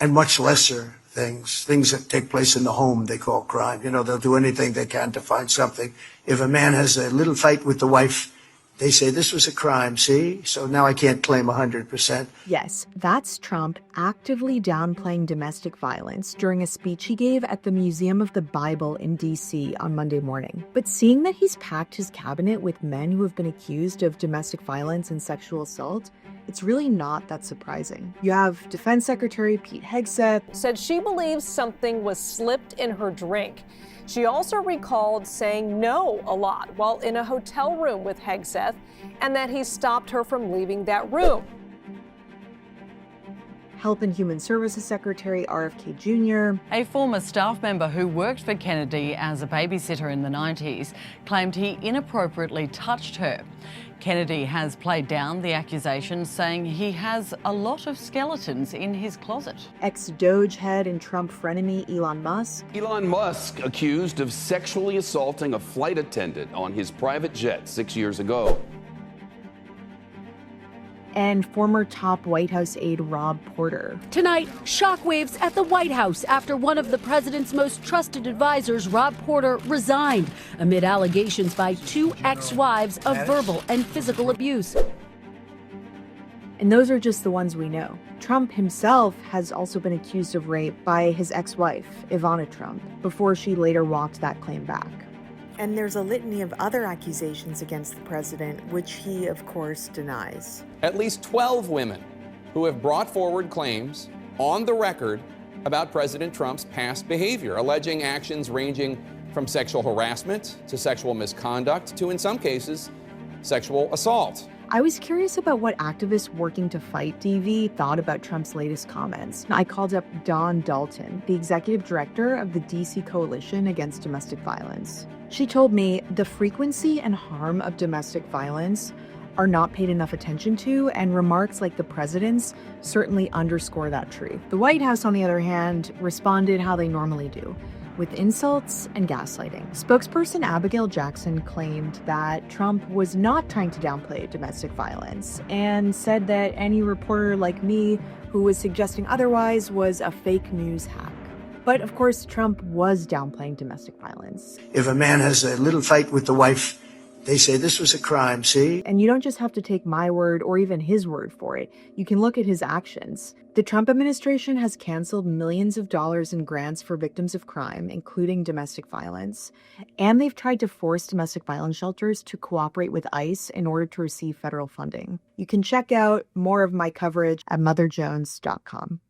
and much lesser things that take place in the home they call crime. You know, they'll do anything they can to find something. If a man has a little fight with the wife, they say, this was a crime, see? So now I can't claim 100%. Yes, that's Trump actively downplaying domestic violence during a speech he gave at the Museum of the Bible in D.C. on Monday morning. But seeing that he's packed his cabinet with men who have been accused of domestic violence and sexual assault, it's really not that surprising. You have Defense Secretary Pete Hegseth said she believes something was slipped in her drink. She also recalled saying no a lot while in a hotel room with Hegseth, and that he stopped her from leaving that room. Health and Human Services Secretary RFK Jr. A former staff member who worked for Kennedy as a babysitter in the 90s claimed he inappropriately touched her. Kennedy has played down the accusations, saying he has a lot of skeletons in his closet. Ex-Doge head and Trump frenemy Elon Musk. Elon Musk accused of sexually assaulting a flight attendant on his private jet 6 years ago. And former top White House aide Rob Porter. Tonight, shockwaves at the White House after one of the president's most trusted advisors, Rob Porter, resigned amid allegations by two ex-wives of verbal and physical abuse. And those are just the ones we know. Trump himself has also been accused of rape by his ex-wife, Ivana Trump, before she later walked that claim back. And there's a litany of other accusations against the president, which he, of course, denies. At least 12 women who have brought forward claims on the record about President Trump's past behavior, alleging actions ranging from sexual harassment to sexual misconduct to, in some cases, sexual assault. I was curious about what activists working to fight DV thought about Trump's latest comments. I called up Dawn Dalton, the executive director of the DC Coalition Against Domestic Violence. She told me the frequency and harm of domestic violence are not paid enough attention to, and remarks like the president's certainly underscore that truth. The White House, on the other hand, responded how they normally do, with insults and gaslighting. Spokesperson Abigail Jackson claimed that Trump was not trying to downplay domestic violence and said that any reporter like me who was suggesting otherwise was a fake news hack. But of course, Trump was downplaying domestic violence. If a man has a little fight with the wife, they say this was a crime, see? And you don't just have to take my word or even his word for it. You can look at his actions. The Trump administration has canceled millions of dollars in grants for victims of crime, including domestic violence. And they've tried to force domestic violence shelters to cooperate with ICE in order to receive federal funding. You can check out more of my coverage at motherjones.com.